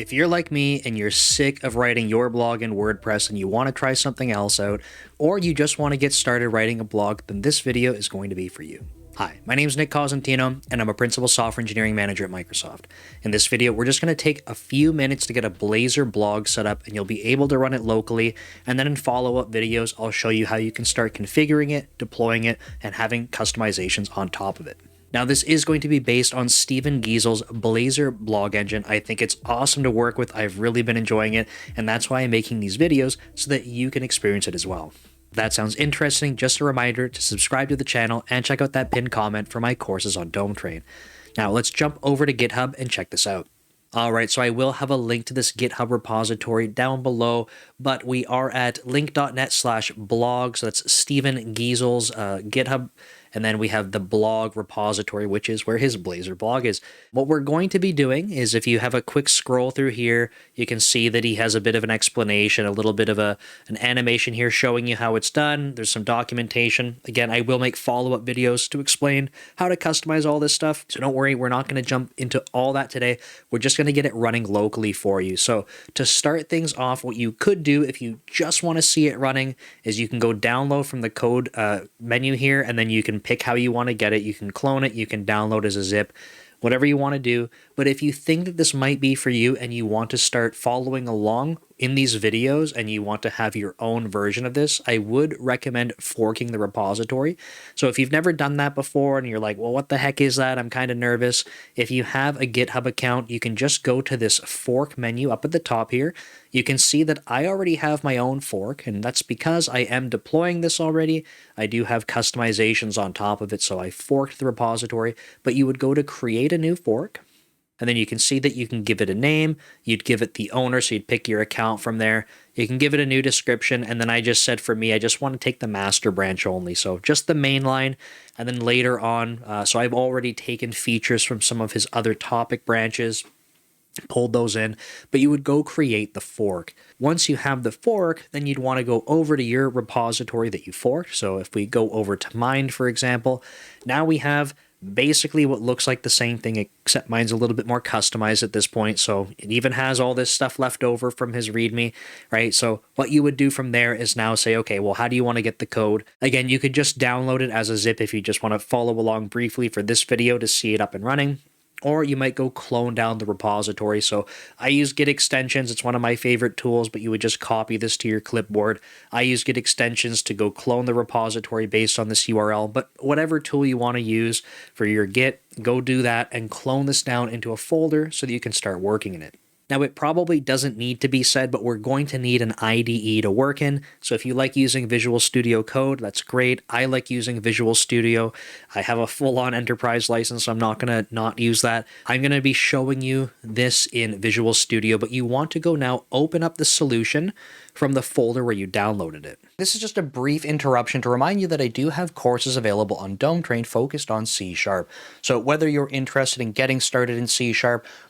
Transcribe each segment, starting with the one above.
If you're like me and you're sick of writing your blog in WordPress and you want to try something else out, or you just want to get started writing a blog, then this video is going to be for you. Hi, my name is Nick Cosentino, and I'm a Principal Software Engineering Manager at Microsoft. In this video, we're just going to take a few minutes to get a Blazor blog set up, and you'll be able to run it locally, and then in follow-up videos, I'll show you how you can start configuring it, deploying it, and having customizations on top of it. Now, this is going to be based on Stephen Giesel's Blazor blog engine. I think it's awesome to work with. I've really been enjoying it, and that's why I'm making these videos so that you can experience it as well. If that sounds interesting, just a reminder to subscribe to the channel and check out that pinned comment for my courses on Dome Train. Now, let's jump over to GitHub and check this out. Alright, so I will have a link to this GitHub repository down below, but we are at link.net/blog, so that's Stephen Giesel's GitHub, and then we have the blog repository, which is where his Blazor blog is. What we're going to be doing is, if you have a quick scroll through here, you can see that he has a bit of an explanation, a little bit of an animation here showing you how it's done. There's some documentation. Again, I will make follow-up videos to explain how to customize all this stuff, so don't worry, we're not going to jump into all that today. We're just going to get it running locally for you. So to start things off, what you could do if you just want to see it running is you can go download from the code menu here, and then you can pick how you want to get it. You can clone it, you can download as a zip, whatever you want to do. But if you think that this might be for you and you want to start following along in these videos and you want to have your own version of this, I would recommend forking the repository. So if you've never done that before and you're like, well, what the heck is that? I'm kind of nervous. If you have a GitHub account, you can just go to this fork menu up at the top here. You can see that I already have my own fork, and that's because I am deploying this already. I do have customizations on top of it, so I forked the repository, but you would go to create a new fork. And then you can see that you can give it a name, you'd give it the owner, so you'd pick your account from there. You can give it a new description, and then I just said for me, I just want to take the master branch only, so just the main line. And then later on, so I've already taken features from some of his other topic branches, pulled those in, but you would go create the fork. Once you have the fork, then you'd want to go over to your repository that you forked. So if we go over to mine, for example, now we have basically what looks like the same thing, except mine's a little bit more customized at this point. So it even has all this stuff left over from his README, right? So what you would do from there is now say, okay, well, how do you want to get the code? Again, you could just download it as a zip if you just want to follow along briefly for this video to see it up and running. Or you might go clone down the repository. So I use Git extensions. It's one of my favorite tools, but you would just copy this to your clipboard. I use Git extensions to go clone the repository based on this URL, but whatever tool you want to use for your Git, go do that and clone this down into a folder so that you can start working in it. Now, it probably doesn't need to be said, but we're going to need an IDE to work in. So if you like using Visual Studio Code, that's great. I like using Visual Studio. I have a full-on enterprise license, so I'm not going to not use that. I'm going to be showing you this in Visual Studio, but you want to go now open up the solution from the folder where you downloaded it. This is just a brief interruption to remind you that I do have courses available on Dome Train focused on C#. So whether you're interested in getting started in C#,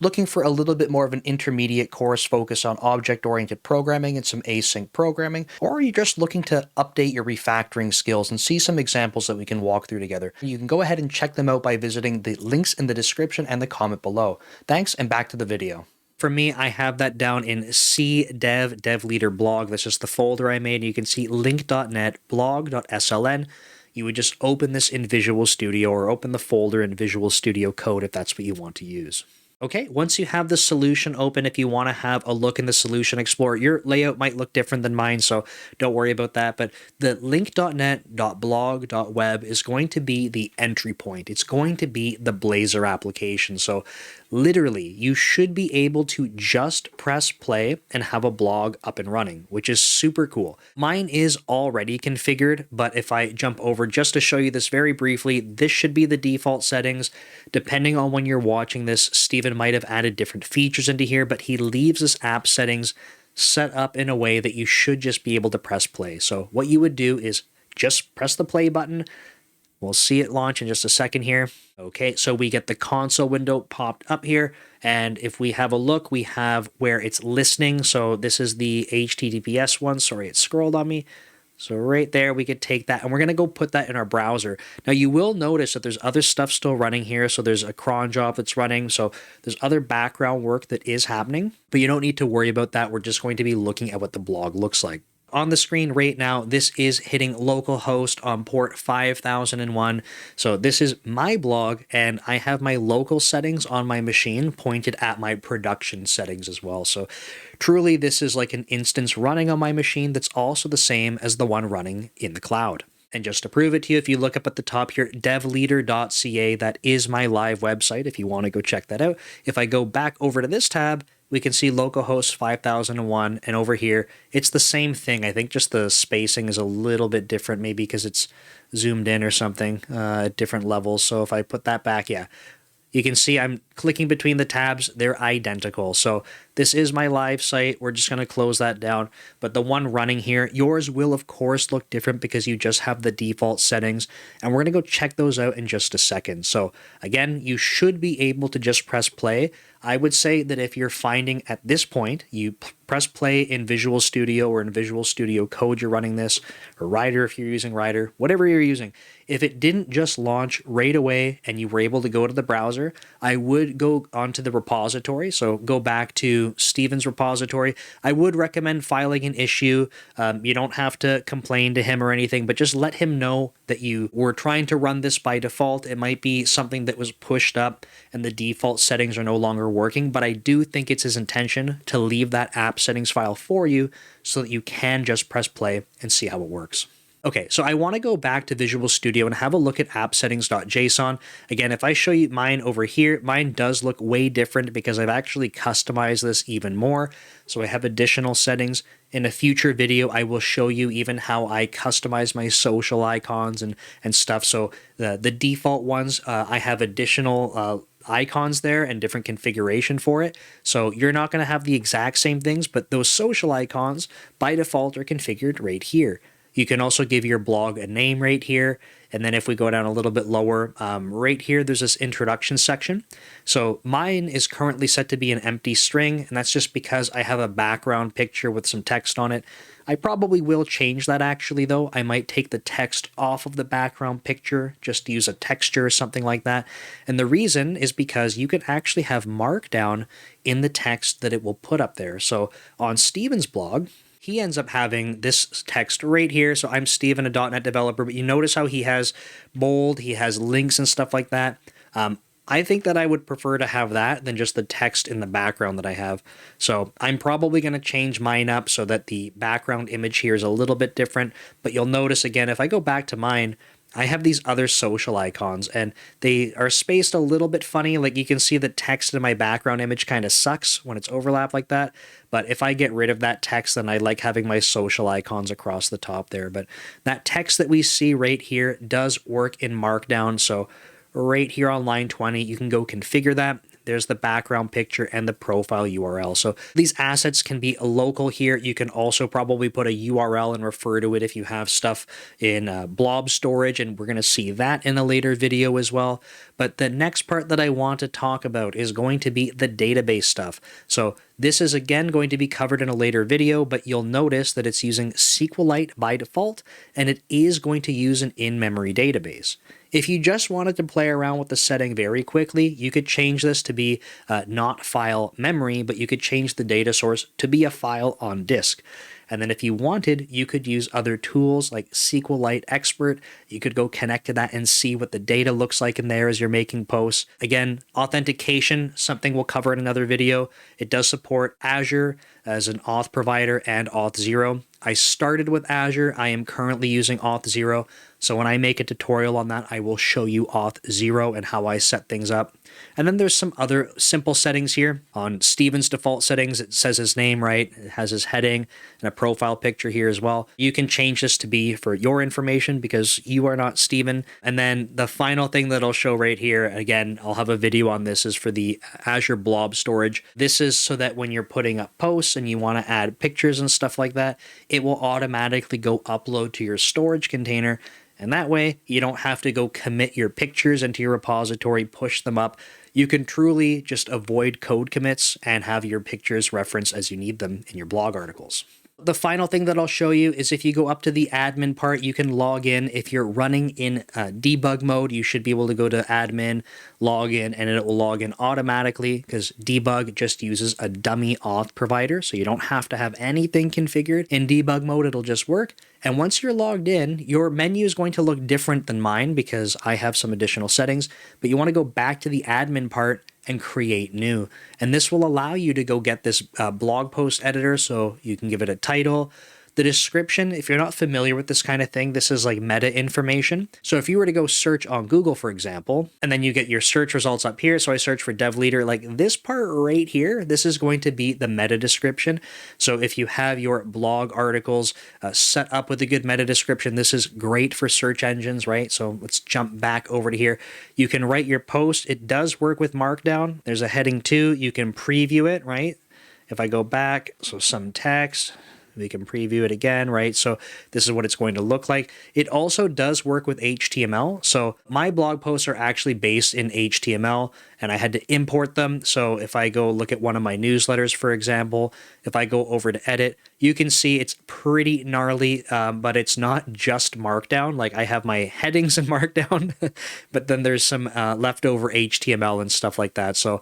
looking for a little bit more of an intermediate course focused on object-oriented programming and some async programming, or you're just looking to update your refactoring skills and see some examples that we can walk through together, you can go ahead and check them out by visiting the links in the description and the comment below. Thanks, and back to the video. For me, I have that down in C dev leader blog. That's just the folder I made. You can see link.net blog.sln. You would just open this in Visual Studio or open the folder in Visual Studio Code if that's what you want to use. Okay, once you have the solution open, if you want to have a look in the Solution Explorer, your layout might look different than mine, so don't worry about that. But the link.net.blog.web is going to be the entry point. It's going to be the Blazor application. So literally, you should be able to just press play and have a blog up and running, which is super cool. Mine is already configured, but if I jump over just to show you this very briefly, this should be the default settings. Depending on when you're watching this, Stephen might have added different features into here, but he leaves this app settings set up in a way that you should just be able to press play. So what you would do is just press the play button. We'll see it launch in just a second here. Okay, so we get the console window popped up here, and if we have a look, we have where it's listening. So this is the HTTPS one. Sorry, it scrolled on me. So right there, we could take that and we're going to go put that in our browser. Now you will notice that there's other stuff still running here. So there's a cron job that's running. So there's other background work that is happening, but you don't need to worry about that. We're just going to be looking at what the blog looks like. On the screen right now, this is hitting localhost on port 5001. So this is my blog, and I have my local settings on my machine pointed at my production settings as well. So truly, this is like an instance running on my machine that's also the same as the one running in the cloud. And just to prove it to you, if you look up at the top here, devleader.ca, that is my live website if you want to go check that out. If I go back over to this tab, we can see localhost 5001, and over here, it's the same thing. I think just the spacing is a little bit different, maybe because it's zoomed in or something at different levels. So if I put that back, yeah, you can see I'm clicking between the tabs. They're identical. So this is my live site. We're just going to close that down. But the one running here, yours will, of course, look different because you just have the default settings. And we're going to go check those out in just a second. So again, you should be able to just press play. I would say that if you're finding at this point, you press play in Visual Studio or in Visual Studio Code you're running this, or Rider if you're using Rider, whatever you're using. If it didn't just launch right away and you were able to go to the browser, I would go onto the repository. So go back to Steven's repository. I would recommend filing an issue. You don't have to complain to him or anything, but just let him know that you were trying to run this by default. It might be something that was pushed up and the default settings are no longer working, but I do think it's his intention to leave that app settings file for you so that you can just press play and see how it works. Okay, so I want to go back to Visual Studio and have a look at appsettings.json. Again, if I show you mine over here, mine does look way different because I've actually customized this even more. So I have additional settings. In a future video, I will show you even how I customize my social icons and stuff. So the default ones, I have additional icons there and different configuration for it. So you're not going to have the exact same things, but those social icons by default are configured right here. You can also give your blog a name right here. And then if we go down a little bit lower, right here, there's this introduction section. So mine is currently set to be an empty string, and that's just because I have a background picture with some text on it. I probably will change that actually, though. I might take the text off of the background picture, just use a texture or something like that. And the reason is because you can actually have markdown in the text that it will put up there. So on Steven's blog, he ends up having this text right here. So I'm Steven, a .NET developer, but you notice how he has bold, he has links and stuff like that. I think that I would prefer to have that than just the text in the background that I have. So I'm probably going to change mine up so that the background image here is a little bit different. But you'll notice again, if I go back to mine, I have these other social icons and they are spaced a little bit funny. Like you can see the text in my background image kind of sucks when it's overlapped like that. But if I get rid of that text, then I like having my social icons across the top there. But that text that we see right here does work in Markdown. So right here on line 20, you can go configure that. There's the background picture and the profile URL. So these assets can be local here. You can also probably put a URL and refer to it if you have stuff in blob storage, and we're going to see that in a later video as well. But the next part that I want to talk about is going to be the database stuff. So this is again going to be covered in a later video, but you'll notice that it's using SQLite by default, and it is going to use an in-memory database. If you just wanted to play around with the setting very quickly, you could change this to be not file memory, but you could change the data source to be a file on disk. And then if you wanted, you could use other tools like SQLite Expert. You could go connect to that and see what the data looks like in there as you're making posts. Again, authentication, something we'll cover in another video. It does support Azure as an auth provider and Auth0. I started with Azure. I am currently using Auth0. So when I make a tutorial on that, I will show you Auth0 and how I set things up. And then there's some other simple settings here. On Steven's default settings, it says his name, right? It has his heading and a profile picture here as well. You can change this to be for your information because you are not Steven. And then the final thing that I'll show right here, again, I'll have a video on this, is for the Azure blob storage. This is so that when you're putting up posts and you want to add pictures and stuff like that, it will automatically go upload to your storage container. And that way, you don't have to go commit your pictures into your repository, push them up. You can truly just avoid code commits and have your pictures referenced as you need them in your blog articles. The final thing that I'll show you is if you go up to the admin part, you can log in. If you're running in debug mode, you should be able to go to admin, log in, and it will log in automatically because debug just uses a dummy auth provider. So you don't have to have anything configured. In debug mode, it'll just work. And once you're logged in, your menu is going to look different than mine because I have some additional settings, but you want to go back to the admin part and create new. And this will allow you to go get this blog post editor, so you can give it a title. The description, if you're not familiar with this kind of thing, this is like meta information. So if you were to go search on Google, for example, and then you get your search results up here, so I search for dev leader, like this part right here, this is going to be the meta description. So if you have your blog articles set up with a good meta description, this is great for search engines, right? So let's jump back over to here. You can write your post. It does work with Markdown. There's a heading 2. You can preview it, right? If I go back, so some text, we can preview it again, right? So this is what it's going to look like. It also does work with HTML. So my blog posts are actually based in HTML and I had to import them. So if I go look at one of my newsletters, for example, if I go over to edit, you can see it's pretty gnarly, but it's not just Markdown. Like I have my headings in Markdown, but then there's some leftover HTML and stuff like that. So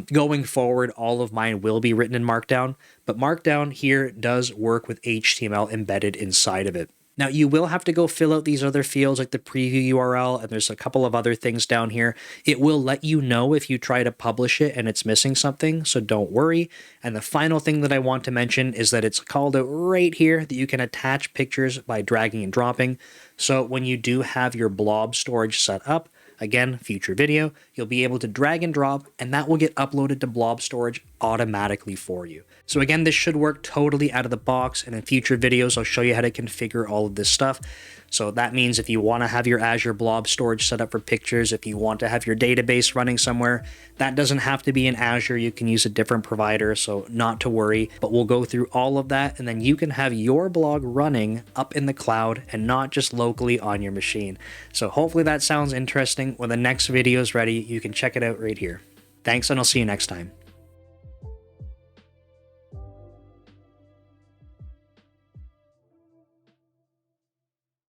going forward, all of mine will be written in Markdown, but Markdown here does work with HTML embedded inside of it. Now, you will have to go fill out these other fields like the preview URL, and there's a couple of other things down here. It will let you know if you try to publish it and it's missing something, so don't worry. And the final thing that I want to mention is that it's called out right here that you can attach pictures by dragging and dropping. So when you do have your blob storage set up, again, future video, you'll be able to drag and drop, and that will get uploaded to blob storage automatically for you. So again, this should work totally out of the box, and in future videos, I'll show you how to configure all of this stuff. So that means if you want to have your Azure blob storage set up for pictures, if you want to have your database running somewhere, that doesn't have to be in Azure. You can use a different provider, so not to worry. But we'll go through all of that, and then you can have your blog running up in the cloud and not just locally on your machine. So hopefully that sounds interesting. When the next video is ready, you can check it out right here. Thanks, and I'll see you next time.